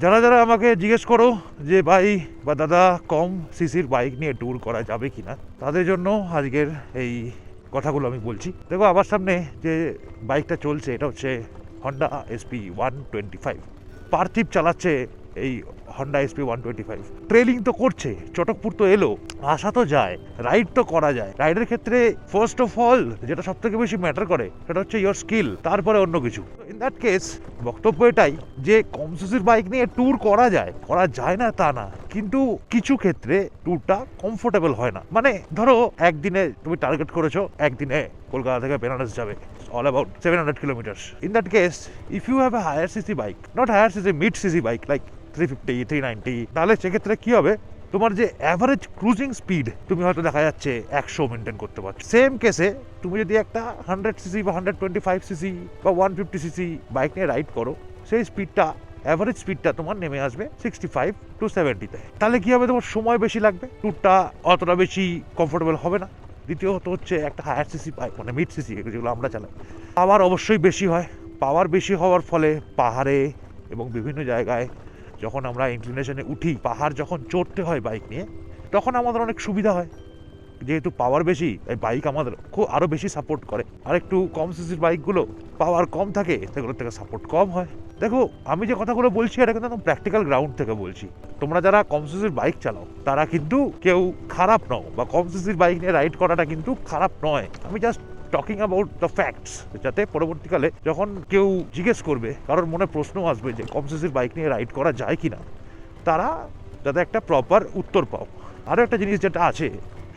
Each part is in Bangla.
যারা যারা আমাকে জিজ্ঞেস করো যে ভাই বা দাদা কম সিসির বাইক নিয়ে ট্যুর করা যাবে কিনা, তাদের জন্য আজকের এই কথাগুলো আমি বলছি। দেখো আমার সামনে যে বাইকটা চলছে এটা হচ্ছে হন্ডা এসপি 125। পার্থিব চালাচ্ছে এই হন্ডা এসপি 125। ট্রেলিং তো করছে, চটকপুর তো এলো, আসা তো যায়, রাইড তো করা যায়। রাইডের ক্ষেত্রে ফার্স্ট অফ অল যেটা সব থেকে বেশি ম্যাটার করে সেটা হচ্ছে ইয়োর স্কিল, তারপরে অন্য কিছু। ইন দ্যাট কেস বক্তব্য এটাই যে কম সিসির বাইক নিয়ে ট্যুর করা যায় না তা না, কিন্তু কিছু ক্ষেত্রে ট্যুরটা কমফোর্টেবল হয় না। মানে ধরো একদিনে তুমি টার্গেট করেছো একদিনে কলকাতা থেকে বেনারস যাবে, all about 700 kilometers. In that case, if you have a higher cc bike, not higher cc, mid cc bike like 350, 390, তাহলে সেক্ষেত্রে কি হবে, তোমার যে অ্যাভারেজ ক্রুজিং স্পিড তুমি হয়তো দেখা যাচ্ছে 100 মেনটেন করতে পারছো। সেম কেসে তুমি যদি একটা 100 সিসি বা 125 সিসি বা 150 সিসি বাইক নিয়ে রাইড করো, সেই স্পিডটা অ্যাভারেজ স্পিডটা তোমার নেমে আসবে 65 to 70-তে। তাহলে কি হবে, তোমার সময় বেশি লাগবে, ট্যুরটা অতটা বেশি কমফোর্টেবল হবে না। দ্বিতীয়ত হচ্ছে একটা হায়ার সিসি বাইক মানে মিড সিসি যেগুলো আমরা চালাই, পাওয়ার অবশ্যই বেশি হয়। পাওয়ার বেশি হওয়ার ফলে পাহাড়ে এবং বিভিন্ন জায়গায় যখন আমরা ইনক্লিনেশনে উঠি, পাহাড় যখন চড়তে হয় বাইক নিয়ে, তখন আমাদের অনেক সুবিধা হয়। যেহেতু পাওয়ার বেশি, এই বাইক আমাদের খুব আরও বেশি সাপোর্ট করে। আর একটু কম সিসির বাইকগুলো পাওয়ার কম থাকে, সেগুলোর থেকে সাপোর্ট কম হয়। দেখো আমি যে কথাগুলো বলছি এটা কিন্তু একদম প্র্যাকটিক্যাল গ্রাউন্ড থেকে বলছি। তোমরা যারা কম সিসির বাইক চালাও তারা কিন্তু কেউ খারাপ নও, বা কম সিসির বাইক নিয়ে রাইড করাটা কিন্তু খারাপ নয়। আমি just talking about the facts, যাতে পরবর্তীকালে যখন কেউ জিজ্ঞেস করবে, কারোর মনে প্রশ্ন আসবে যে কম সিসির বাইক নিয়ে রাইড করা যায় কিনা, তারা যাতে একটা প্রপার উত্তর পাও। আরও একটা জিনিস যেটা আছে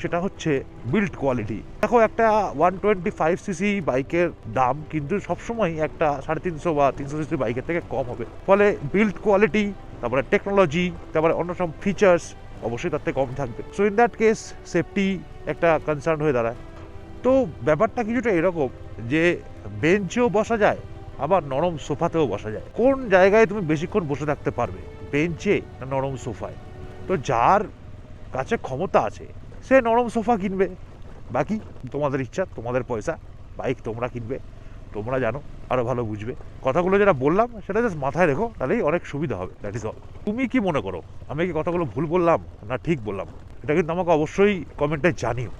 সেটা হচ্ছে বিল্ড কোয়ালিটি। দেখো একটা 125 সিসি বাইকের দাম কিন্তু সবসময় একটা 350 বা 300 সিসি বাইকের থেকে কম হবে। ফলে বিল্ড কোয়ালিটি, তারপরে টেকনোলজি, তারপরে অন্য সব ফিচার্স অবশ্যই তার থেকে কম থাকবে। So in that case safety একটা কনসার্ন হয়ে দাঁড়ায়। তো ব্যাপারটা কিছুটা এরকম যে বেঞ্চেও বসা যায়, আবার নরম সোফাতেও বসা যায়। কোন জায়গায় তুমি বেশিক্ষণ বসে থাকতে পারবে, বেঞ্চে না নরম সোফায়? তো যার কাছে ক্ষমতা আছে সে নরম সোফা কিনবে, বাকি তোমাদের ইচ্ছা, তোমাদের পয়সা, বাইক তোমরা কিনবে, তোমরা জানো, আরও ভালো বুঝবে। কথাগুলো যেটা বললাম সেটা জাস্ট মাথায় রেখো, তাহলেই অনেক সুবিধা হবে। That is all. তুমি কি মনে করো, আমি কি কথাগুলো ভুল বললাম না ঠিক বললাম? এটা কিন্তু আমাকে অবশ্যই কমেন্টে জানিও।